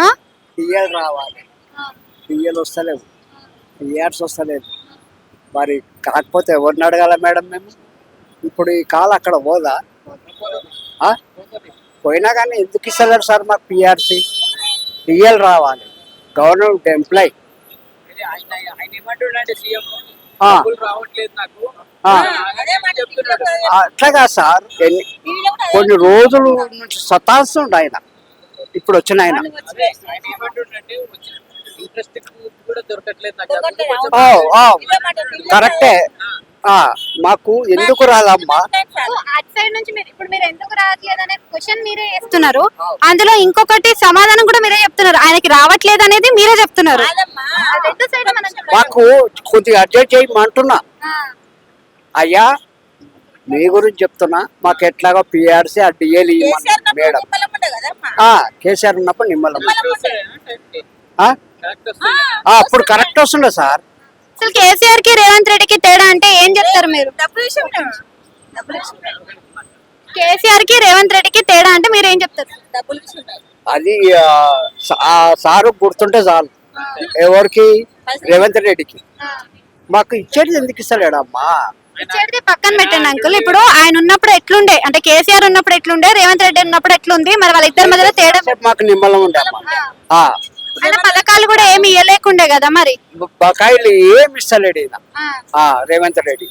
ఆ? టీఎల్ రావాలి, టీఎల్ వస్తలేవు, టీఆర్స్ వస్తలేదు. మరి కాకపోతే ఎవరిని అడగాల మేడం మేము? ఇప్పుడు ఈ కాల్ అక్కడ పోదా? ఆ? పోయినా కానీ ఎందుకు ఇస్తలేరు సార్ మాకు పిఆర్సీ? టీఎల్ రావాలి, గవర్నమెంట్ ఎంప్లాయ్. అట్లాగా సార్, కొన్ని రోజుల నుంచి సతాస్తుండ ఆయన. ఇప్పుడు వచ్చిన ఆయన కరెక్టే. మాకు ఎందుకు రాదమ్మా? అటు సైడ్ నుంచి మీరు ఎందుకు రావట్లేదు అనే క్వశ్చన్ మీరే చేస్తున్నారు. అందులో ఇంకొకటి సమాధానం కూడా మీరే చెప్తున్నారు. ఆయనకి రావట్లేదు అనేది మీరే చెప్తున్నారు. రెండు సైడ్ మాకు కొద్దిగా అడ్జస్ట్ చేయమంటున్నా. అయ్యా మీ గురించి చెప్తున్నా, మాకు ఎట్లాగో పిఆర్సీ ఆ డిఎల్ మేడం. కేసీఆర్ ఉన్నప్పుడు నిమ్మలం అప్పుడు కరెక్ట్ వస్తుండే సార్. అసలు కేసీఆర్ కి రేవంత్ రెడ్డికి తేడా అంటే ఏం చెప్తారు మీరు? కేసీఆర్ కి రేవంత్ రెడ్డికి తేడా అంటే మీరు ఏం చెప్తారు? అది సారు గుర్తుంటే చాలు. ఎవరికి? రేవంత్ రెడ్డికి. మాకు ఇచ్చేది ఎందుకు ఇస్తలేడమ్మా? ఇచ్చేది పక్కన పెట్టండి అంకుల్. ఇప్పుడు ఆయన ఉన్నప్పుడు ఎట్లుండే, అంటే కేసీఆర్ ఉన్నప్పుడు ఎట్లుండే, రేవంత్ రెడ్డి ఉన్నప్పుడు ఎట్లుంది, మరి వాళ్ళిద్దరి మధ్యలో తేడా? మాకు నిమ్మలం ఉండే అమ్మా. ఆయన పథకాలు కూడా ఏమి ఇవ్వలేకుండే కదా మరి. బకాయిలు ఏమి ఇస్తలేడు ఈయన రేవంత్ రెడ్డి.